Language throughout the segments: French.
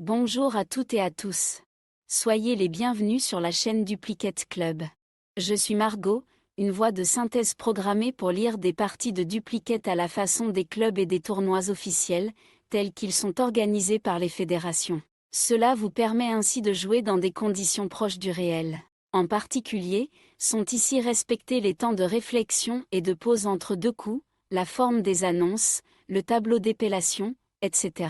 Bonjour à toutes et à tous. Soyez les bienvenus sur la chaîne Duplicate Club. Je suis Margot, une voix de synthèse programmée pour lire des parties de Duplicate à la façon des clubs et des tournois officiels, tels qu'ils sont organisés par les fédérations. Cela vous permet ainsi de jouer dans des conditions proches du réel. En particulier, sont ici respectés les temps de réflexion et de pause entre deux coups, la forme des annonces, le tableau d'épellation, etc.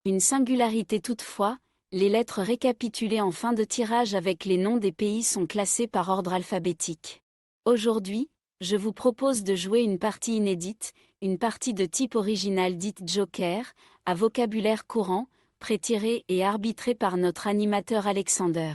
Une singularité toutefois, les lettres récapitulées en fin de tirage avec les noms des pays sont classées par ordre alphabétique. Aujourd'hui, je vous propose de jouer une partie inédite, une partie de type original dite Joker, à vocabulaire courant, pré-tiré et arbitré par notre animateur Alexander.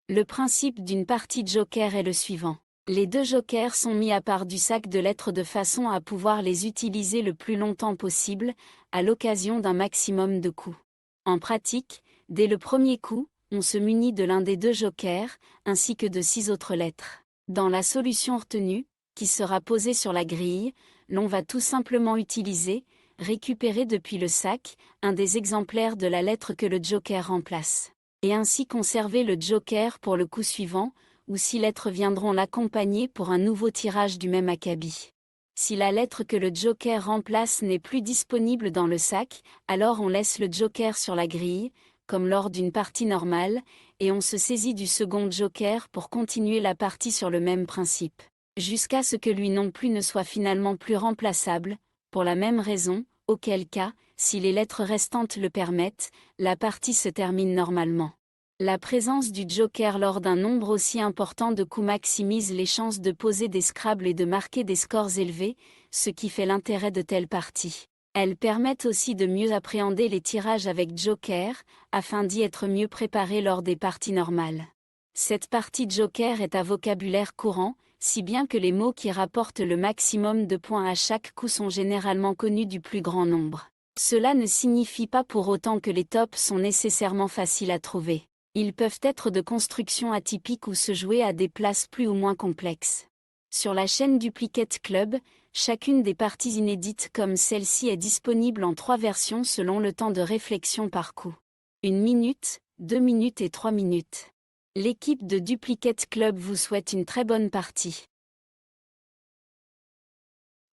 Le principe d'une partie Joker est le suivant. Les deux jokers sont mis à part du sac de lettres de façon à pouvoir les utiliser le plus longtemps possible, à l'occasion d'un maximum de coups. En pratique, dès le premier coup, on se munit de l'un des deux jokers, ainsi que de 6 autres lettres. Dans la solution retenue, qui sera posée sur la grille, l'on va tout simplement utiliser, récupérer depuis le sac, un des exemplaires de la lettre que le joker remplace. Et ainsi conserver le joker pour le coup suivant, ou 6 lettres viendront l'accompagner pour un nouveau tirage du même acabit. Si la lettre que le joker remplace n'est plus disponible dans le sac, alors on laisse le joker sur la grille, comme lors d'une partie normale, et on se saisit du second joker pour continuer la partie sur le même principe. Jusqu'à ce que lui non plus ne soit finalement plus remplaçable, pour la même raison, auquel cas, si les lettres restantes le permettent, la partie se termine normalement. La présence du joker lors d'un nombre aussi important de coups maximise les chances de poser des Scrabble et de marquer des scores élevés, ce qui fait l'intérêt de telles parties. Elles permettent aussi de mieux appréhender les tirages avec joker, afin d'y être mieux préparé lors des parties normales. Cette partie joker est à vocabulaire courant, si bien que les mots qui rapportent le maximum de points à chaque coup sont généralement connus du plus grand nombre. Cela ne signifie pas pour autant que les tops sont nécessairement faciles à trouver. Ils peuvent être de construction atypique ou se jouer à des places plus ou moins complexes. Sur la chaîne Duplicate Club, chacune des parties inédites comme celle-ci est disponible en 3 versions selon le temps de réflexion par coup. 1 minute, 2 minutes et 3 minutes. L'équipe de Duplicate Club vous souhaite une très bonne partie.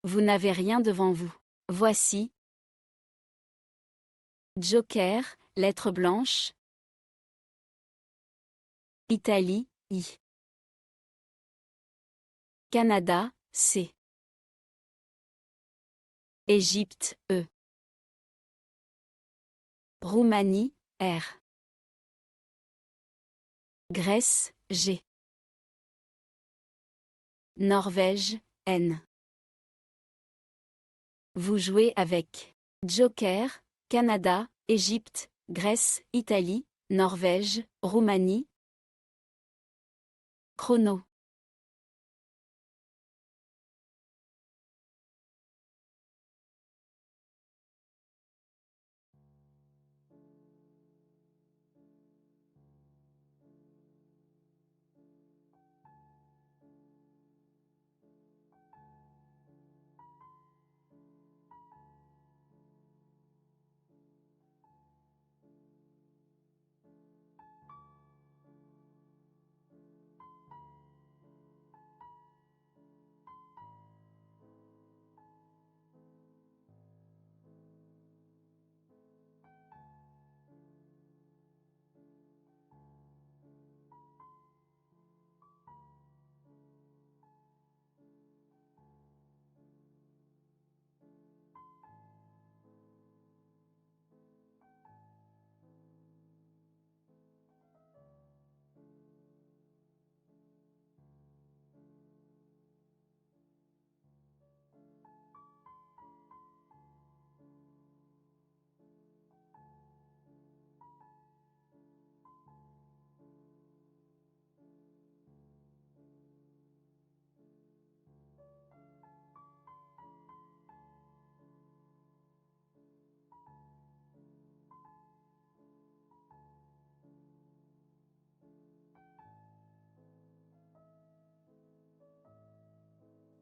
Vous n'avez rien devant vous. Voici Joker, lettre blanche. Italie, I. Canada, C. Égypte, E. Roumanie, R. Grèce, G. Norvège, N. Vous jouez avec Joker, Canada, Égypte, Grèce, Italie, Norvège, Roumanie. Chrono.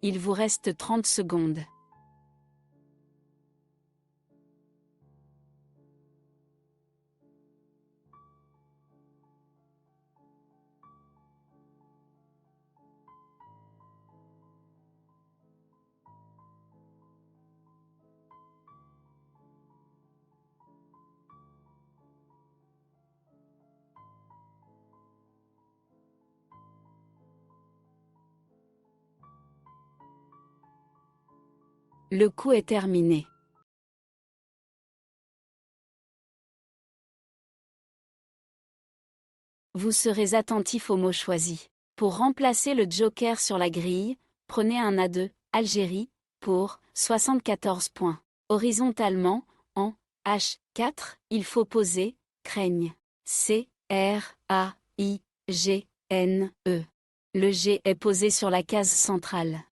Il vous reste 30 secondes. Le coup est terminé. Vous serez attentif aux mots choisis. Pour remplacer le joker sur la grille, prenez un A2, Algérie, pour 74 points. Horizontalement, en H4, il faut poser craigne. C, R, A, I, G, N, E. Le G est posé sur la case centrale.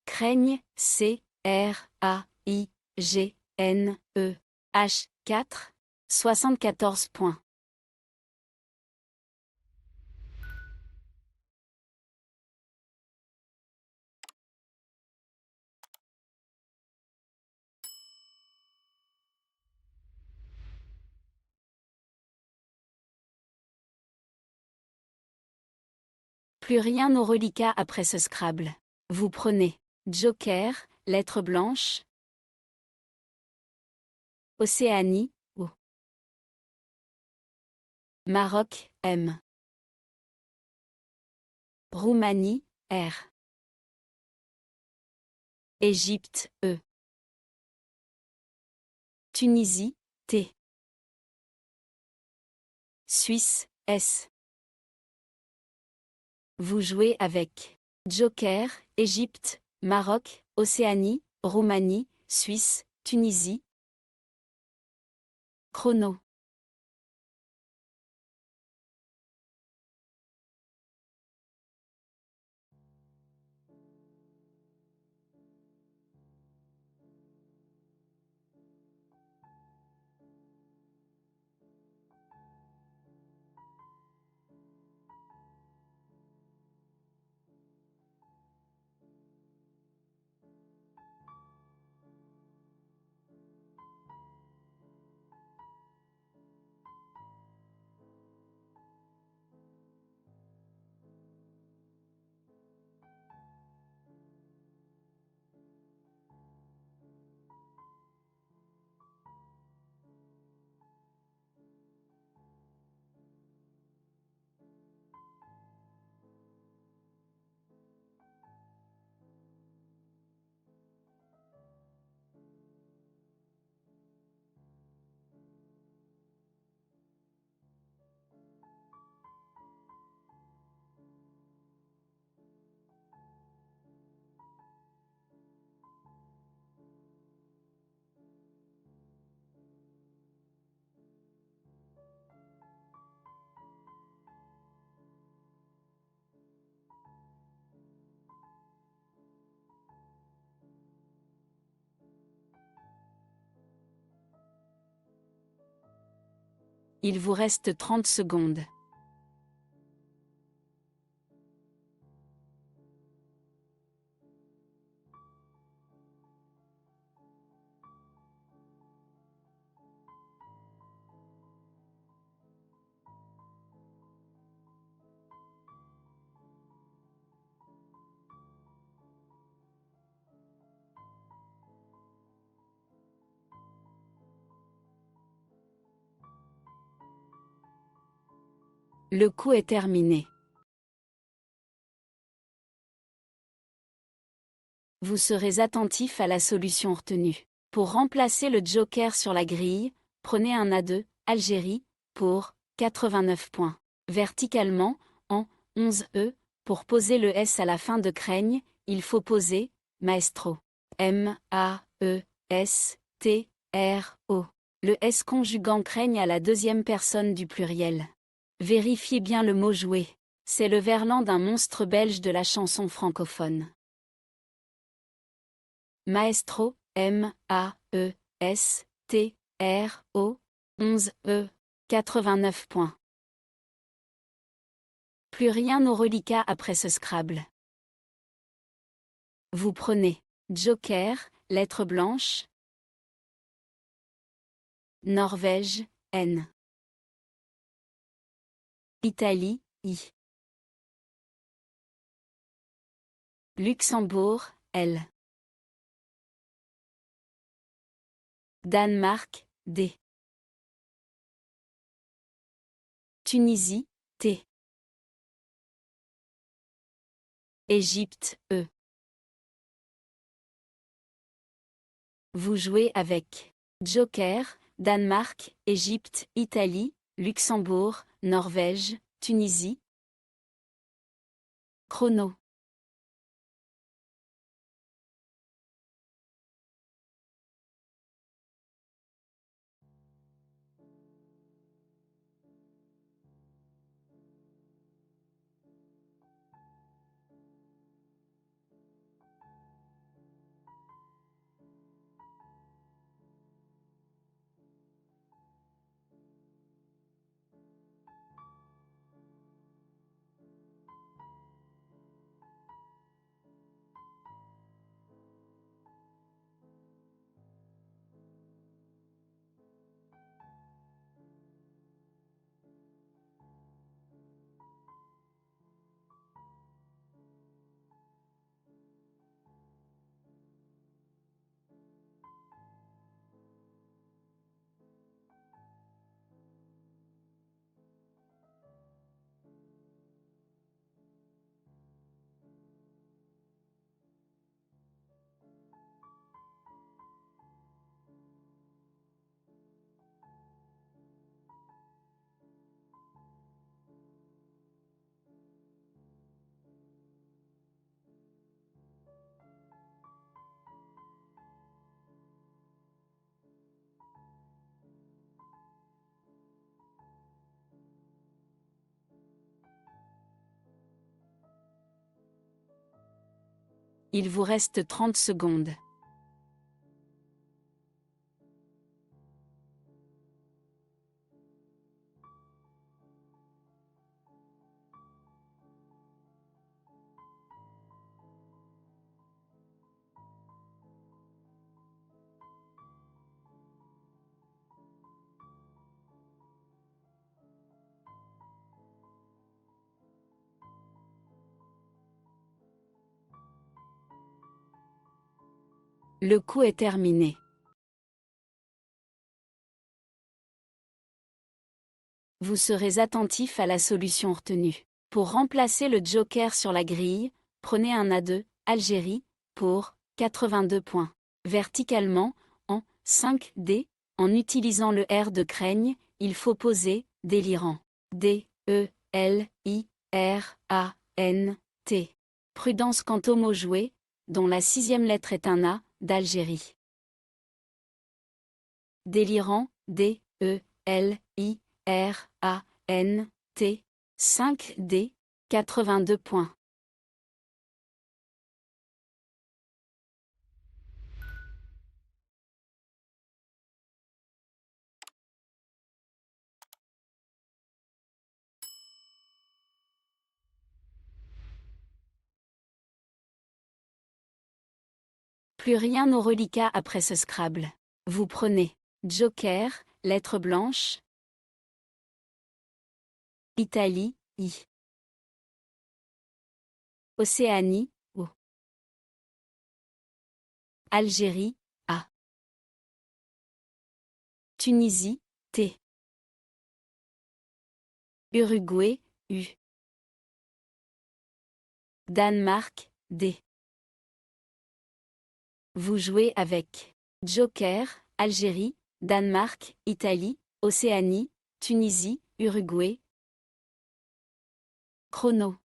Craigne, C, R, A, I, G, N, E. H4, 74 points. Plus rien au reliquat après ce Scrabble. Vous prenez Joker, lettre blanche, Océanie, O. Maroc, M. Roumanie, R. Égypte, E. Tunisie, T. Suisse, S. Vous jouez avec Joker, Égypte, Maroc, Océanie, Roumanie, Suisse, Tunisie. Chrono. Il vous reste 30 secondes. Le coup est terminé. Vous serez attentif à la solution retenue. Pour remplacer le joker sur la grille, prenez un A2, Algérie, pour 89 points. Verticalement, en 11E, pour poser le S à la fin de craigne, il faut poser maestro. M-A-E-S-T-R-O. Le S conjuguant craigne à la deuxième personne du pluriel. Vérifiez bien le mot joué. C'est le verlan d'un monstre belge de la chanson francophone. Maestro, M-A-E-S-T-R-O, 11E, 89 points. Plus rien au reliquat après ce Scrabble. Vous prenez Joker, lettre blanche, Norvège, N. Italie, I. Luxembourg, L. Danemark, D. Tunisie, T. Égypte, E. Vous jouez avec Joker, Danemark, Égypte, Italie, Luxembourg, Norvège, Tunisie. Chrono. Il vous reste 30 secondes. Le coup est terminé. Vous serez attentif à la solution retenue. Pour remplacer le joker sur la grille, prenez un A2, Algérie, pour 82 points. Verticalement, en 5D, en utilisant le R de Craigne, il faut poser délirant. D-E-L-I-R-A-N-T. Prudence quant au mot joué, dont la 6e lettre est un A, d'Algérie. Délirant, D-E-L-I-R-A-N-T, 5D, 82 points. Plus rien au reliquat après ce Scrabble. Vous prenez Joker, lettre blanche, Italie, I. Océanie, O. Algérie, A. Tunisie, T. Uruguay, U. Danemark, D. Vous jouez avec Joker, Algérie, Danemark, Italie, Océanie, Tunisie, Uruguay. Chrono.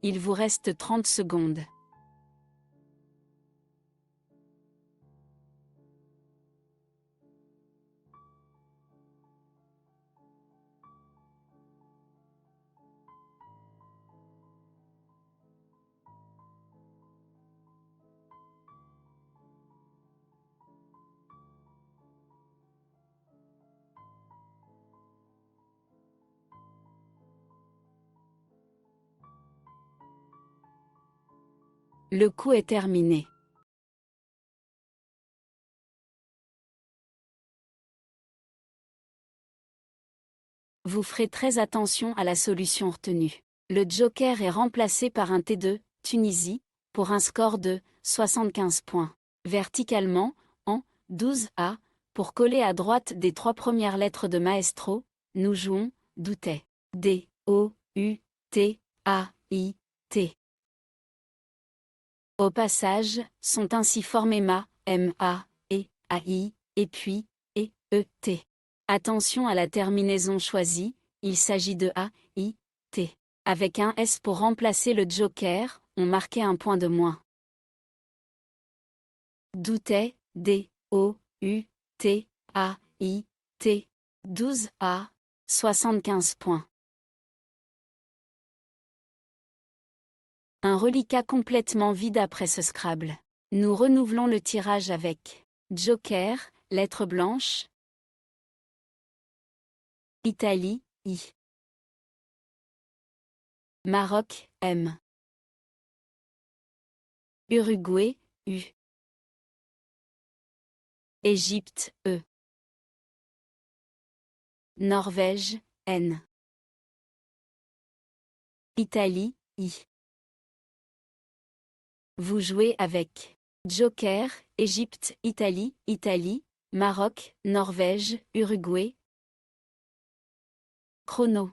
Il vous reste 30 secondes. Le coup est terminé. Vous ferez très attention à la solution retenue. Le joker est remplacé par un T2, Tunisie, pour un score de 75 points. Verticalement, en 12A, pour coller à droite des 3 premières lettres de Maestro, nous jouons Doutet. D, O, U, T, A, I, T. Au passage, sont ainsi formés MA, MA, et AI, et puis, et ET. Attention à la terminaison choisie, il s'agit de A, I, T. Avec un S pour remplacer le joker, on marquait un point de moins. Doutet, D, O, U, T, A, I, T. 12A, 75 points. Un reliquat complètement vide après ce Scrabble. Nous renouvelons le tirage avec Joker, lettre blanche. Italie, I. Maroc, M. Uruguay, U. Égypte, E. Norvège, N. Italie, I. Vous jouez avec Joker, Égypte, Italie, Italie, Maroc, Norvège, Uruguay. Chrono.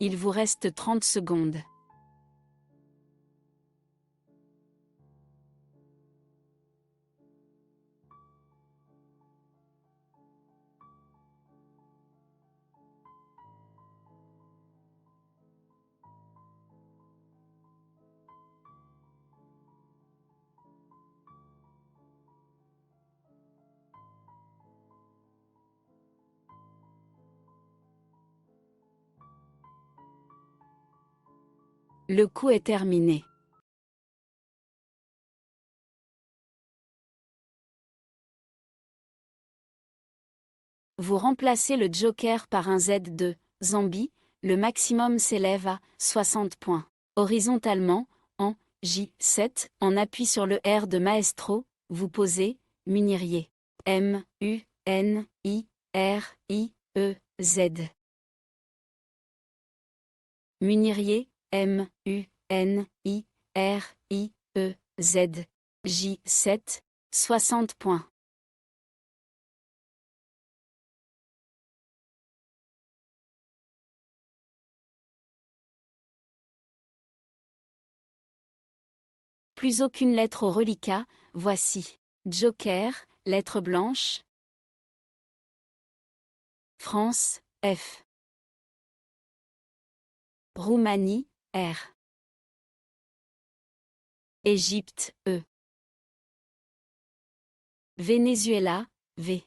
Il vous reste 30 secondes. Le coup est terminé. Vous remplacez le joker par un Z de Zambie, le maximum s'élève à 60 points. Horizontalement, en J7, en appui sur le R de Maestro, vous posez Munirier. M, U, N, I, R, I, E, Z. Munirier, M, U, N, I, R, I, E, Z. J7, 60 points. Plus aucune lettre au reliquat, voici. Joker, lettre blanche. France, F. Roumanie, R. Égypte, E. Venezuela, V.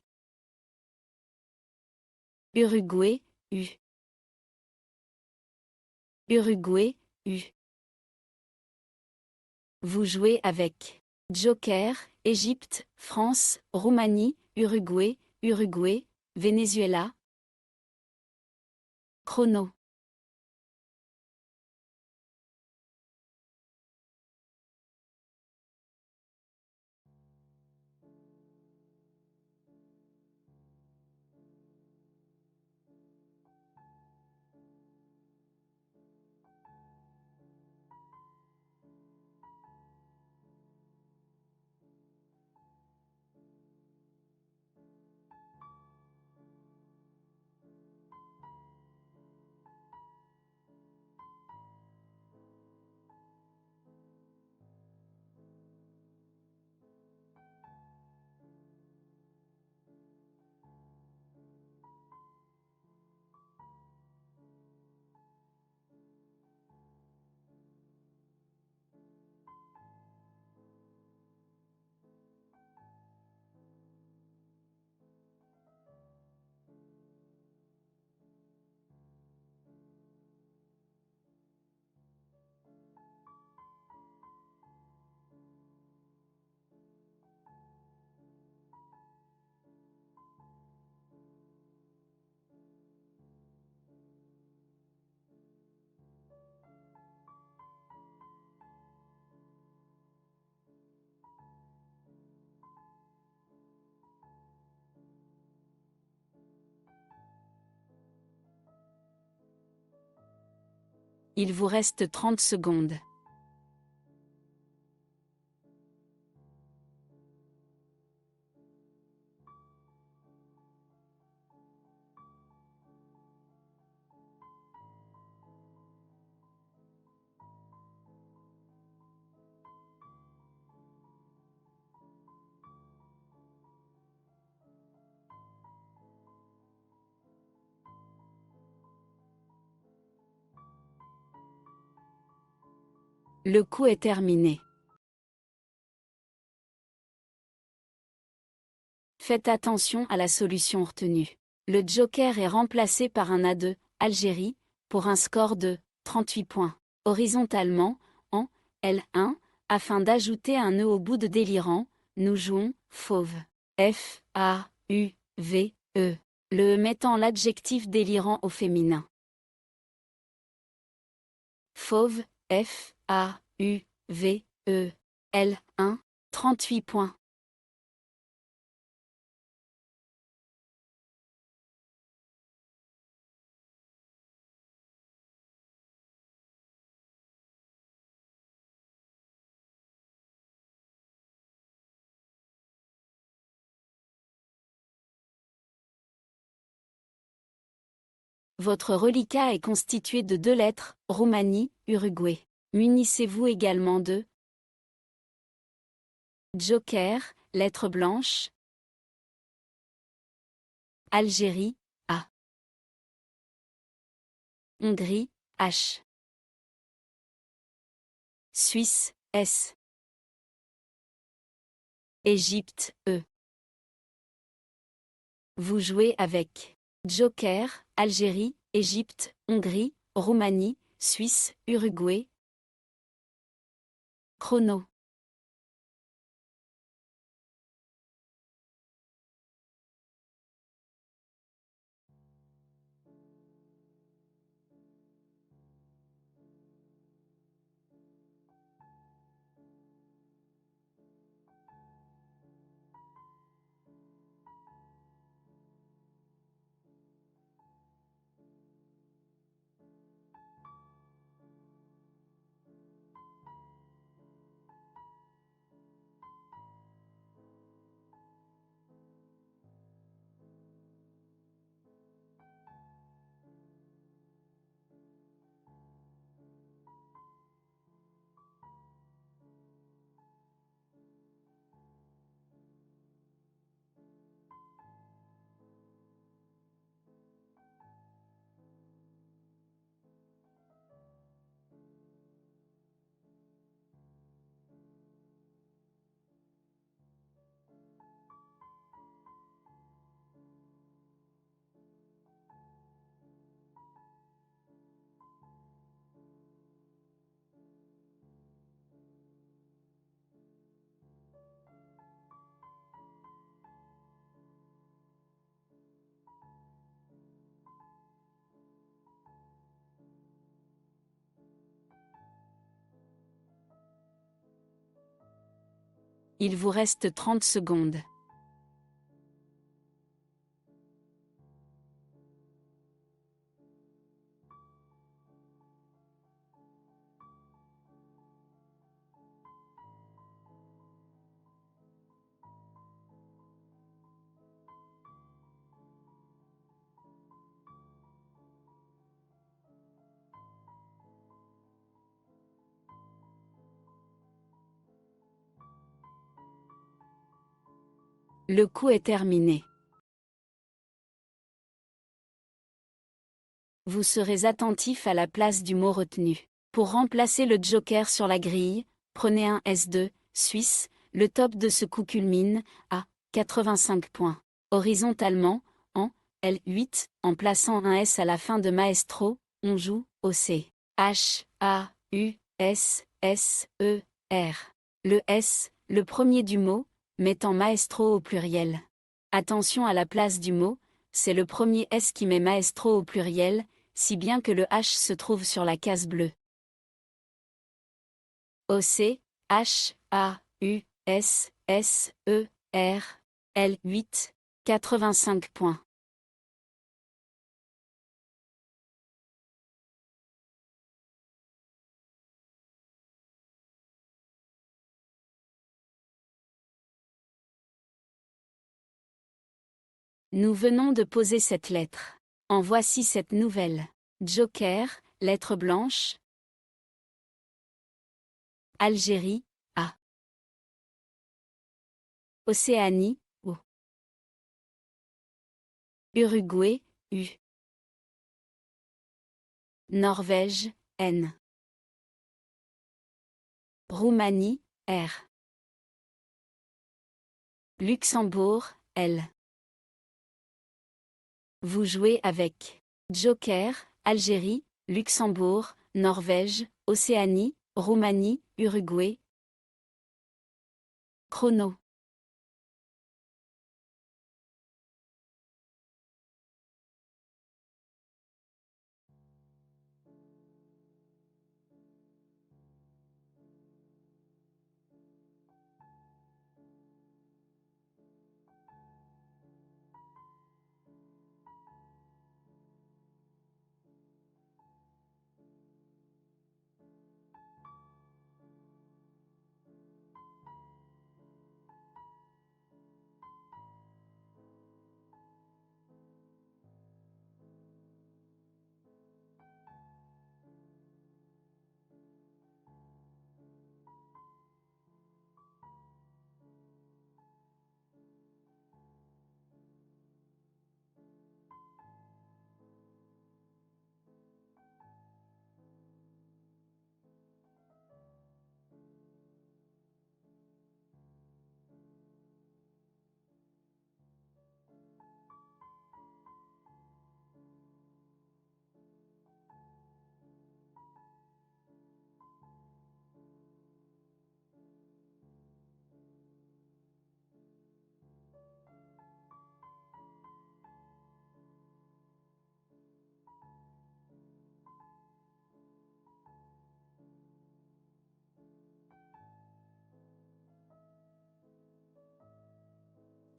Uruguay, U. Uruguay, U. Vous jouez avec Joker, Égypte, France, Roumanie, Uruguay, Uruguay, Venezuela. Chrono. Il vous reste 30 secondes. Le coup est terminé. Faites attention à la solution retenue. Le joker est remplacé par un A2, Algérie, pour un score de 38 points. Horizontalement, en L1, afin d'ajouter un E au bout de délirant, nous jouons fauve. F, A, U, V, E. Le E mettant l'adjectif délirant au féminin. Fauve, F, A, U, V, E. L1, 38 points. Votre reliquat est constitué de 2 lettres, Roumanie, Uruguay. Munissez-vous également de Joker, lettre blanche. Algérie, A. Hongrie, H. Suisse, S. Égypte, E. Vous jouez avec Joker, Algérie, Égypte, Hongrie, Roumanie, Suisse, Uruguay. Chrono. Il vous reste 30 secondes. Le coup est terminé. Vous serez attentif à la place du mot retenu. Pour remplacer le joker sur la grille, prenez un S2, Suisse, le top de ce coup culmine, à 85 points. Horizontalement, en L8, en plaçant un S à la fin de Maestro, on joue au C. H, A, U, S, S, E, R. Le S, le premier du mot, mettant Maestro au pluriel. Attention à la place du mot, c'est le premier S qui met Maestro au pluriel, si bien que le H se trouve sur la case bleue. OC, H, A, U, S, S, E, R, L8, 85 points. Nous venons de poser cette lettre. En voici cette nouvelle. Joker, lettre blanche. Algérie, A. Océanie, O. Uruguay, U. Norvège, N. Roumanie, R. Luxembourg, L. Vous jouez avec Joker, Algérie, Luxembourg, Norvège, Océanie, Roumanie, Uruguay. Chrono.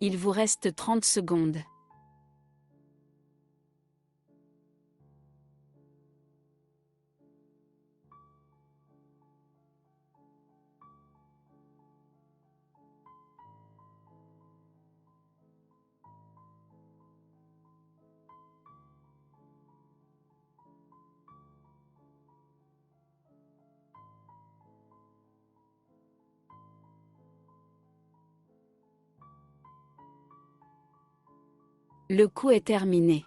Il vous reste 30 secondes. Le coup est terminé.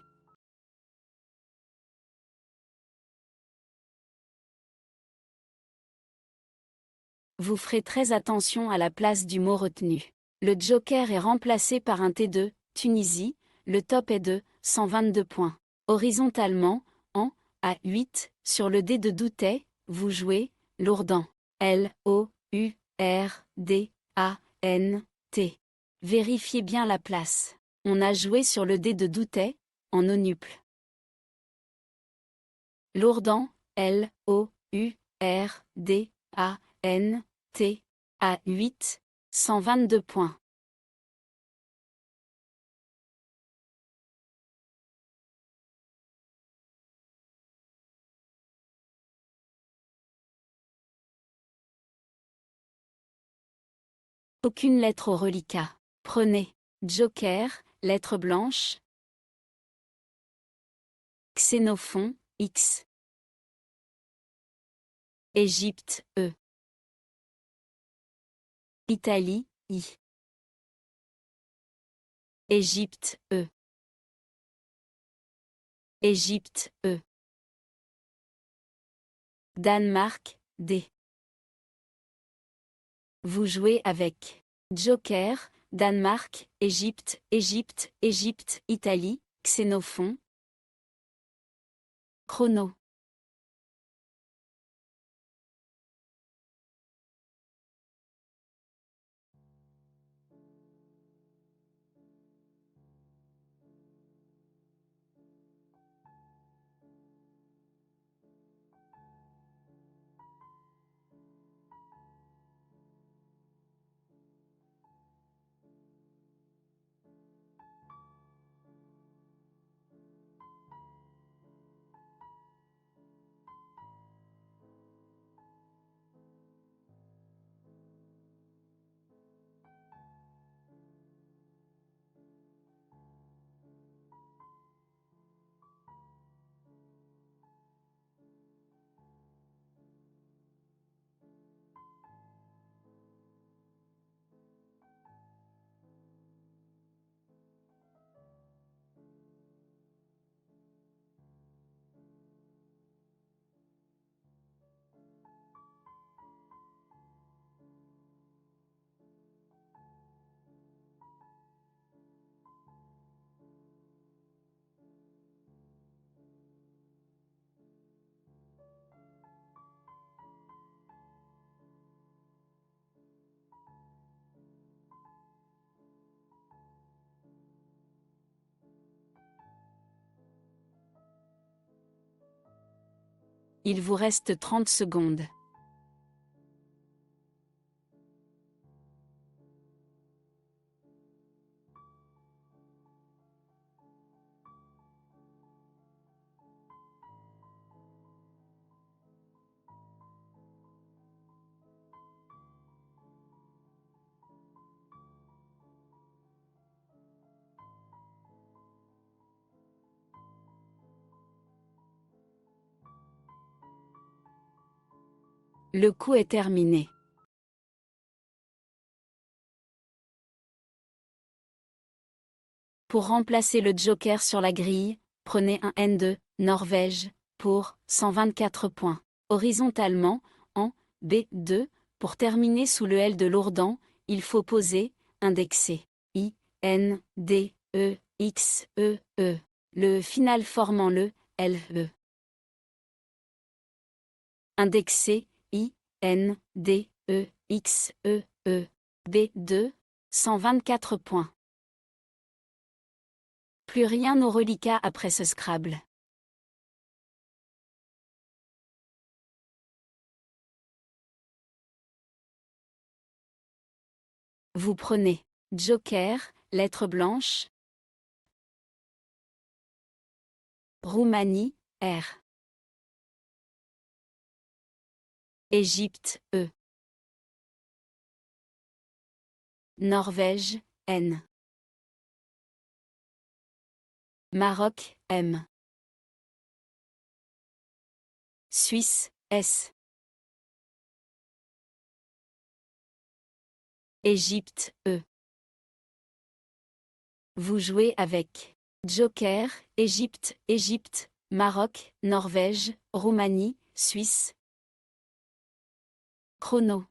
Vous ferez très attention à la place du mot retenu. Le joker est remplacé par un T2, Tunisie, le top est de 122 points. Horizontalement, en A8, sur le D de Doutet, vous jouez Lourdan. L, O, U, R, D, A, N, T. Vérifiez bien la place. On a joué sur le D de Doutet, en onuple. Lourdan, L, O, U, R, D, A, N, T, A8, 122 points. Aucune lettre au reliquat. Prenez. Joker, lettre blanche. Xénophon, X. Égypte, E. Italie, I. Égypte, E. Égypte, E. Danemark, D. Vous jouez avec Joker, Danemark, Égypte, Égypte, Égypte, Italie, Xénophon. Chrono. Il vous reste 30 secondes. Le coup est terminé. Pour remplacer le joker sur la grille, prenez un N2, Norvège, pour 124 points. Horizontalement, en B2, pour terminer sous le L de lourdan, il faut poser, indexer. I, N, D, E, X, E, E. Le final formant le L, E. Indexer, I, N, D, E, X, E, E. B2, 124 points. Plus rien au reliquat après ce Scrabble. Vous prenez Joker, lettre blanche. Roumanie, R. Égypte, E. Norvège, N. Maroc, M. Suisse, S. Égypte, E. Vous jouez avec Joker, Égypte, Égypte, Maroc, Norvège, Roumanie, Suisse. Chrono.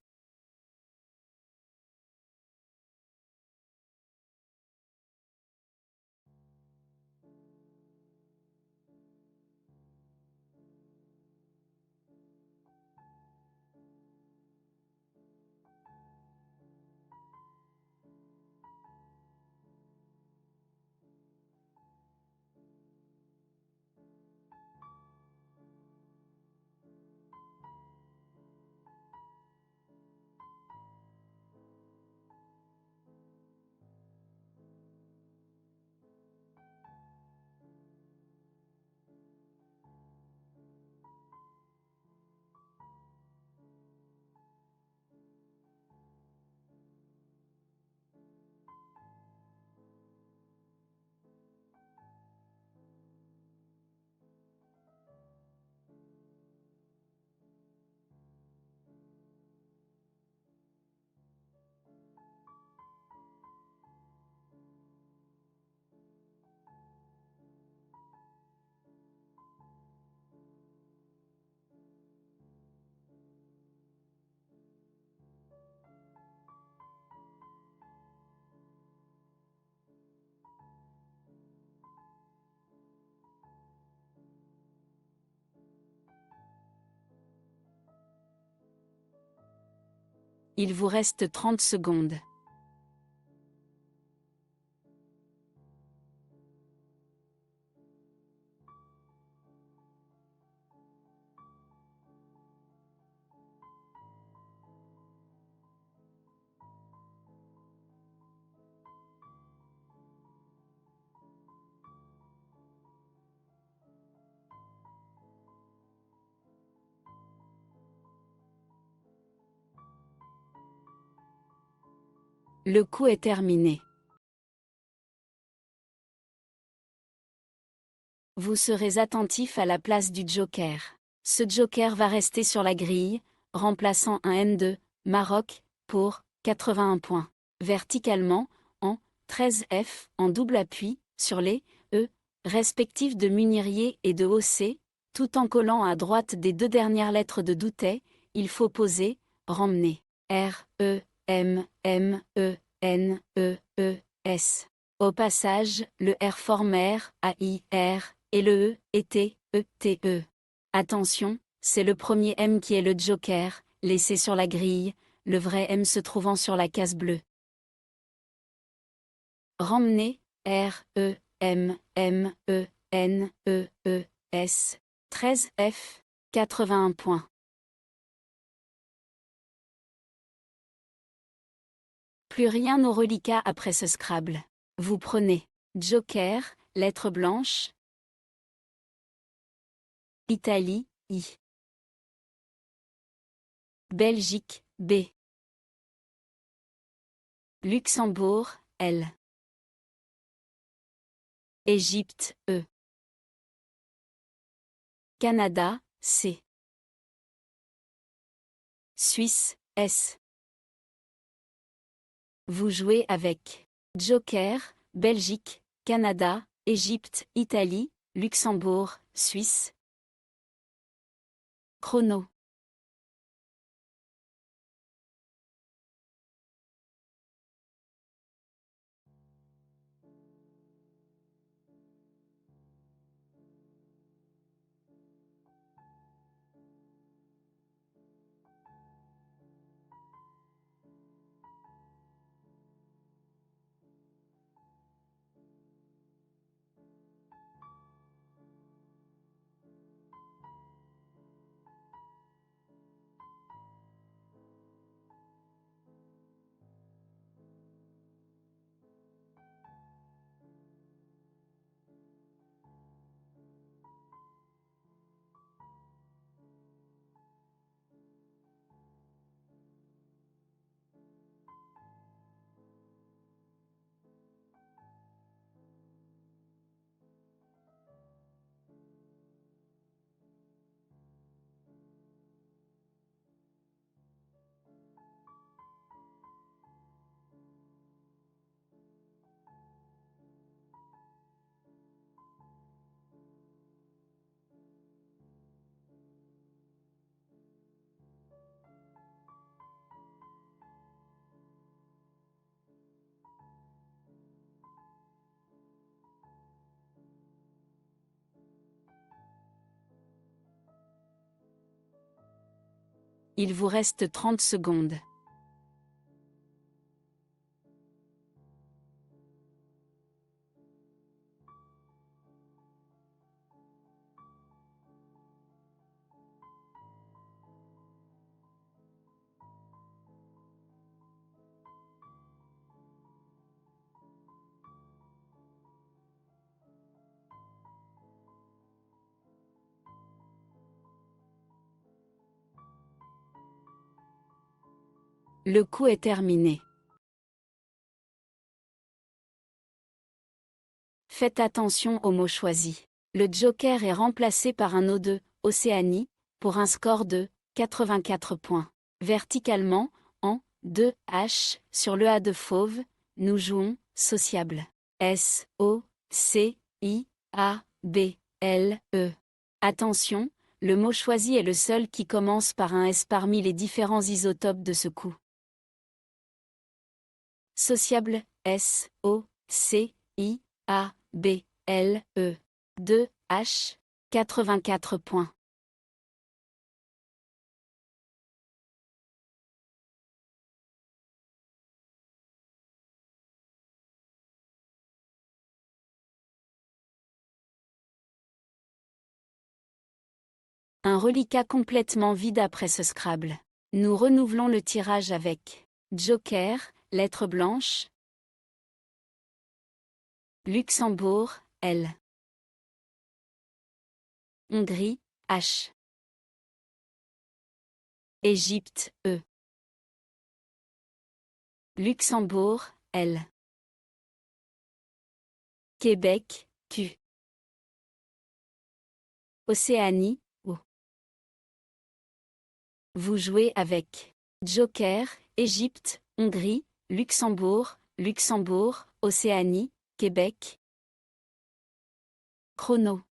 Il vous reste 30 secondes. Le coup est terminé. Vous serez attentif à la place du joker. Ce joker va rester sur la grille, remplaçant un N2, Maroc, pour 81 points. Verticalement, en 13F, en double appui, sur les E, respectifs de Munirier et de Hossé, tout en collant à droite des deux dernières lettres de Doutet, il faut poser, ramener. R, E, M, M, E, N, E, E, S. Au passage, le R forme R, A, I, R, et le E, et T, E, T, E. Attention, c'est le premier M qui est le joker, laissé sur la grille, le vrai M se trouvant sur la case bleue. Ramener, R, E, M, M, E, N, E, E, S. 13 F, 81 points. Plus rien au reliquat après ce Scrabble. Vous prenez Joker, lettre blanche, Italie, I. Belgique, B. Luxembourg, L. Égypte, E. Canada, C. Suisse, S. Vous jouez avec Joker, Belgique, Canada, Égypte, Italie, Luxembourg, Suisse. Chrono. Il vous reste 30 secondes. Le coup est terminé. Faites attention aux mots choisis. Le joker est remplacé par un O2, Océanie, pour un score de 84 points. Verticalement, en 2H, sur le A de fauve, nous jouons sociable. S, O, C, I, A, B, L, E. Attention, le mot choisi est le seul qui commence par un S parmi les différents isotopes de ce coup. Sociable, S, O, C, I, A, B, L, E. 2, H, 84 points. Un reliquat complètement vide après ce Scrabble. Nous renouvelons le tirage avec Joker, lettre blanche. Luxembourg, L. Hongrie, H. Égypte, E. Luxembourg, L. Québec, Q. Océanie, O. Vous jouez avec Joker, Égypte, Hongrie, Luxembourg, Océanie, Québec. Chrono.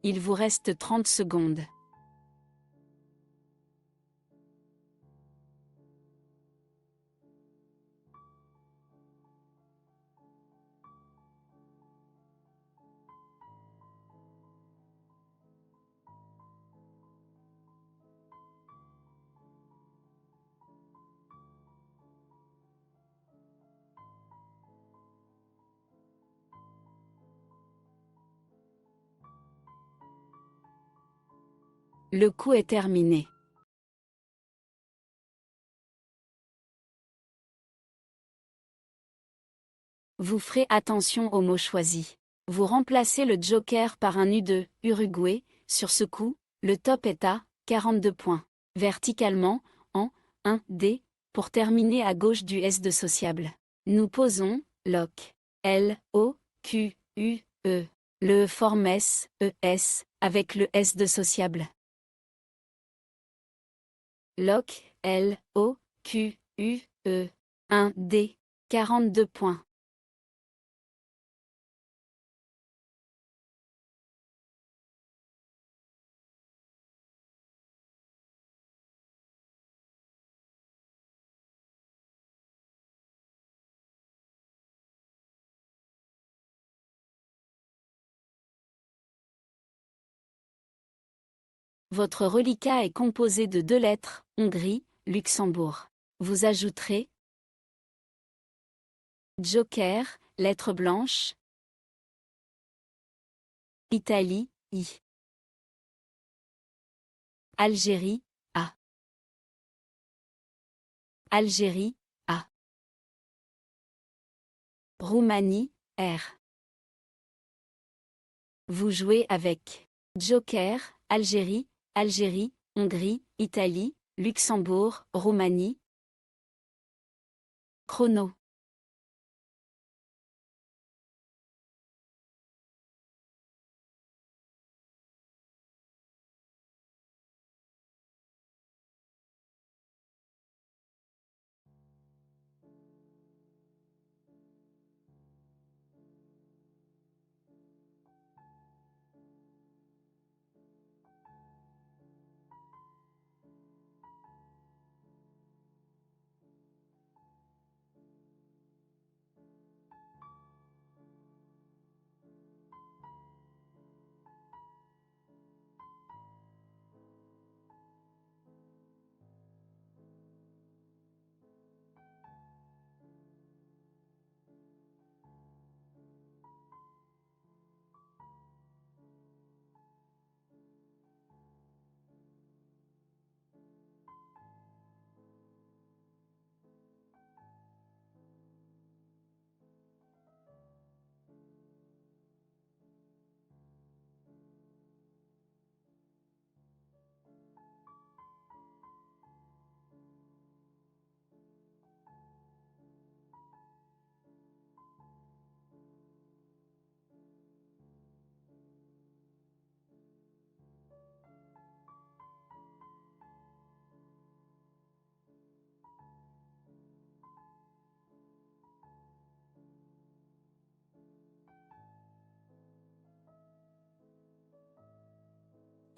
Il vous reste 30 secondes. Le coup est terminé. Vous ferez attention aux mots choisis. Vous remplacez le joker par un U de Uruguay. Sur ce coup, le top est à 42 points. Verticalement, en 1D, pour terminer à gauche du S de sociable. Nous posons lock. L, O, Q, U, E. Le forme S, E, S, avec le S de sociable. Lock, L, O, Q, U, E. 1D, 42 points. Votre reliquat est composé de 2 lettres, Hongrie, Luxembourg. Vous ajouterez Joker, lettre blanche. Italie, I. Algérie, A. Algérie, A. Roumanie, R. Vous jouez avec Joker, Algérie, Hongrie, Italie, Luxembourg, Roumanie. Chrono.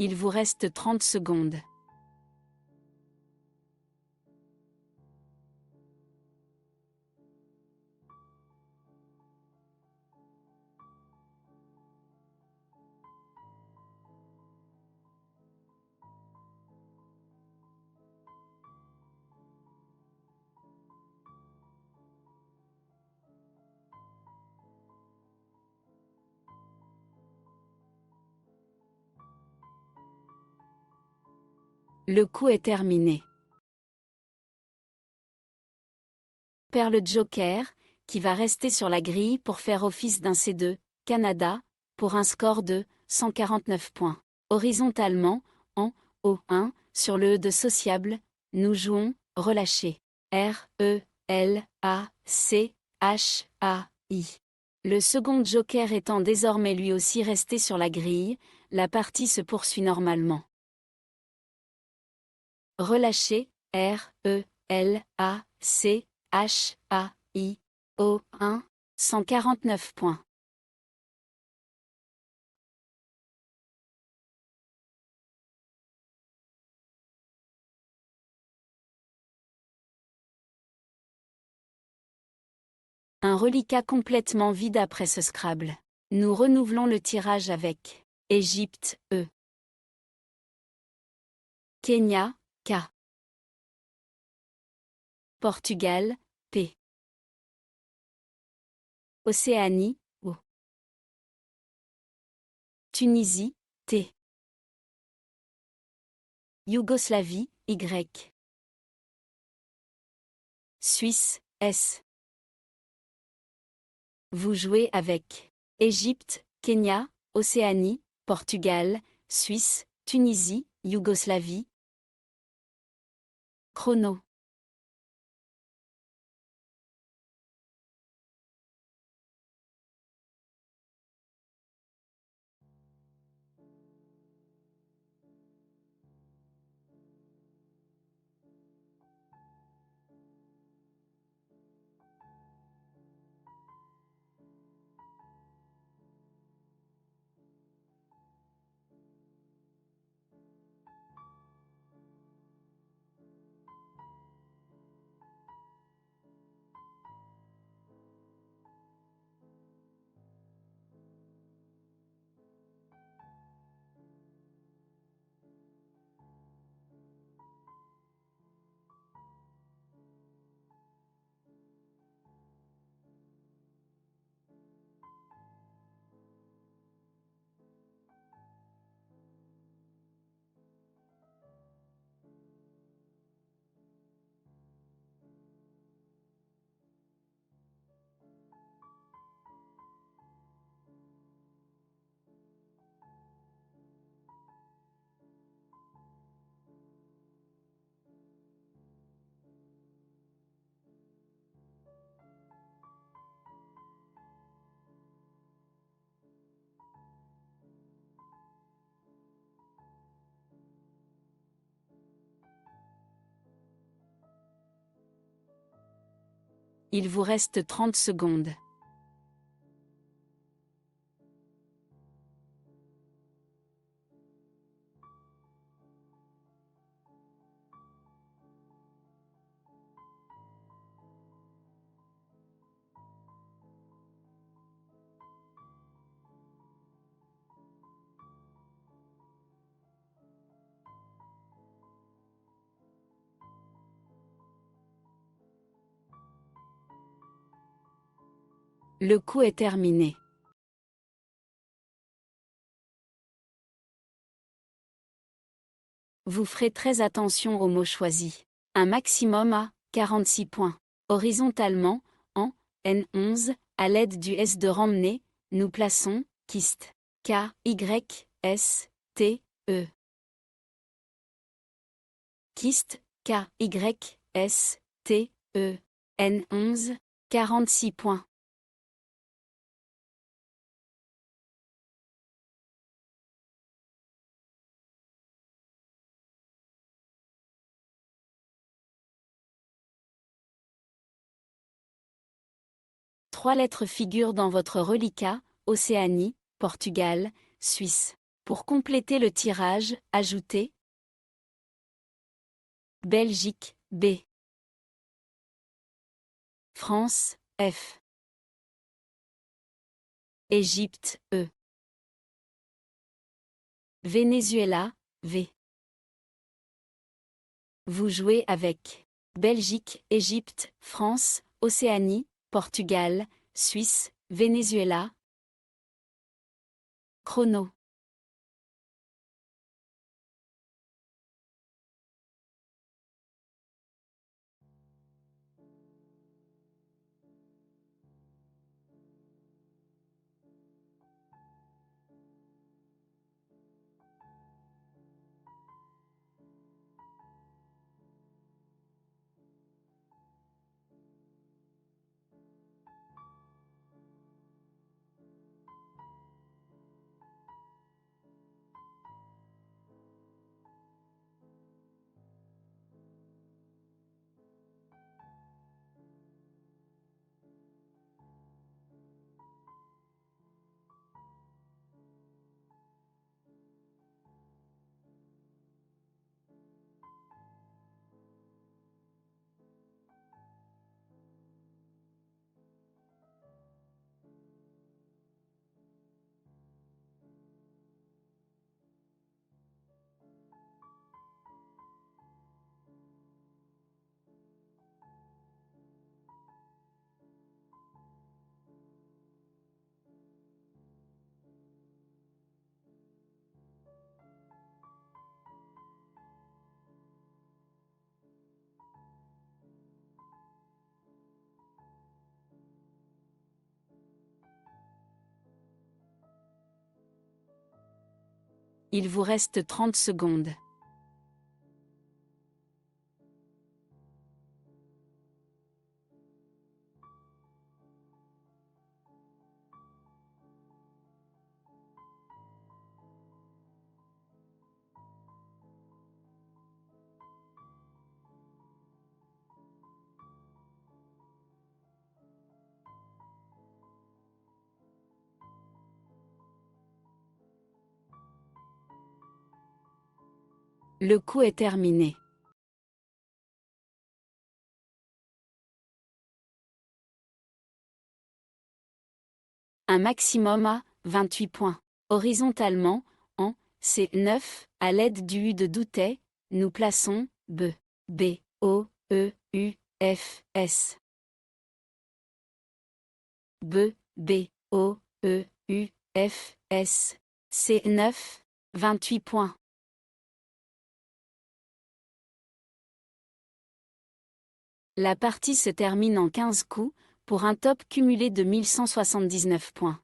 Il vous reste 30 secondes. Le coup est terminé. Perd le joker, qui va rester sur la grille pour faire office d'un C2, Canada, pour un score de 149 points. Horizontalement, en O1, sur le E de sociable, nous jouons relâché. R, E, L, A, C, H, A, I. Le second joker étant désormais lui aussi resté sur la grille, la partie se poursuit normalement. Relâché, R, E, L, A, C, H, A, I, O, 1, 149 points. Un reliquat complètement vide après ce Scrabble. Nous renouvelons le tirage avec Égypte, E. Kenya, K. Portugal, P. Océanie, O. Tunisie, T. Yougoslavie, Y. Suisse, S. Vous jouez avec Égypte, Kenya, Océanie, Portugal, Suisse, Tunisie, Yougoslavie. Chrono. Il vous reste 30 secondes. Le coup est terminé. Vous ferez très attention aux mots choisis. Un maximum à 46 points. Horizontalement, en N11, à l'aide du S de ramener, nous plaçons kyste. K, Y, S, T, E. Kyste, K, Y, S, T, E. N11, 46 points. Trois lettres figurent dans votre reliquat, Océanie, Portugal, Suisse. Pour compléter le tirage, ajoutez Belgique, B. France, F. Égypte, E. Venezuela, V. Vous jouez avec Belgique, Égypte, France, Océanie, Portugal, Suisse, Venezuela. Chrono. Il vous reste 30 secondes. Le coup est terminé. Un maximum à 28 points. Horizontalement, en C9, à l'aide du U de Doutet, nous plaçons B, B, O, E, U, F, S. B, B, O, E, U, F, S. C9, 28 points. La partie se termine en 15 coups, pour un top cumulé de 1179 points.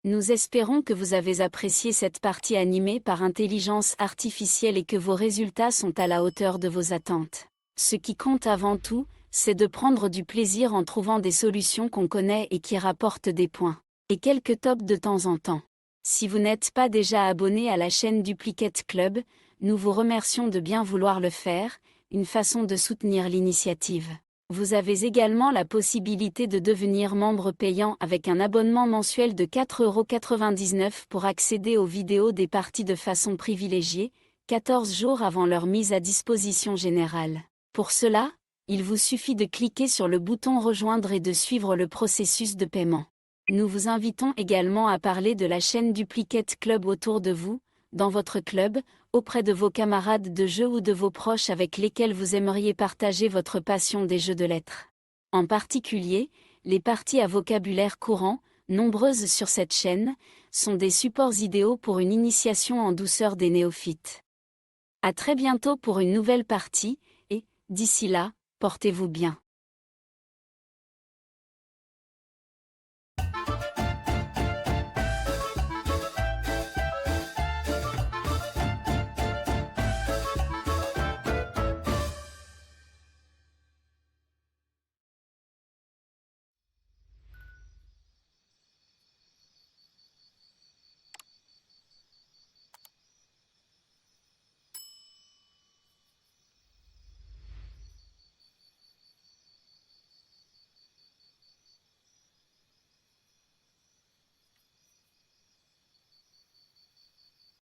Nous espérons que vous avez apprécié cette partie animée par intelligence artificielle et que vos résultats sont à la hauteur de vos attentes. Ce qui compte avant tout, c'est de prendre du plaisir en trouvant des solutions qu'on connaît et qui rapportent des points. Et quelques tops de temps en temps. Si vous n'êtes pas déjà abonné à la chaîne Duplicate Club, nous vous remercions de bien vouloir le faire, une façon de soutenir l'initiative. Vous avez également la possibilité de devenir membre payant avec un abonnement mensuel de 4,99 € pour accéder aux vidéos des parties de façon privilégiée, 14 jours avant leur mise à disposition générale. Pour cela, il vous suffit de cliquer sur le bouton Rejoindre et de suivre le processus de paiement. Nous vous invitons également à parler de la chaîne Duplicate Club autour de vous, dans votre club, auprès de vos camarades de jeu ou de vos proches avec lesquels vous aimeriez partager votre passion des jeux de lettres. En particulier, les parties à vocabulaire courant, nombreuses sur cette chaîne, sont des supports idéaux pour une initiation en douceur des néophytes. À très bientôt pour une nouvelle partie, et, d'ici là, portez-vous bien.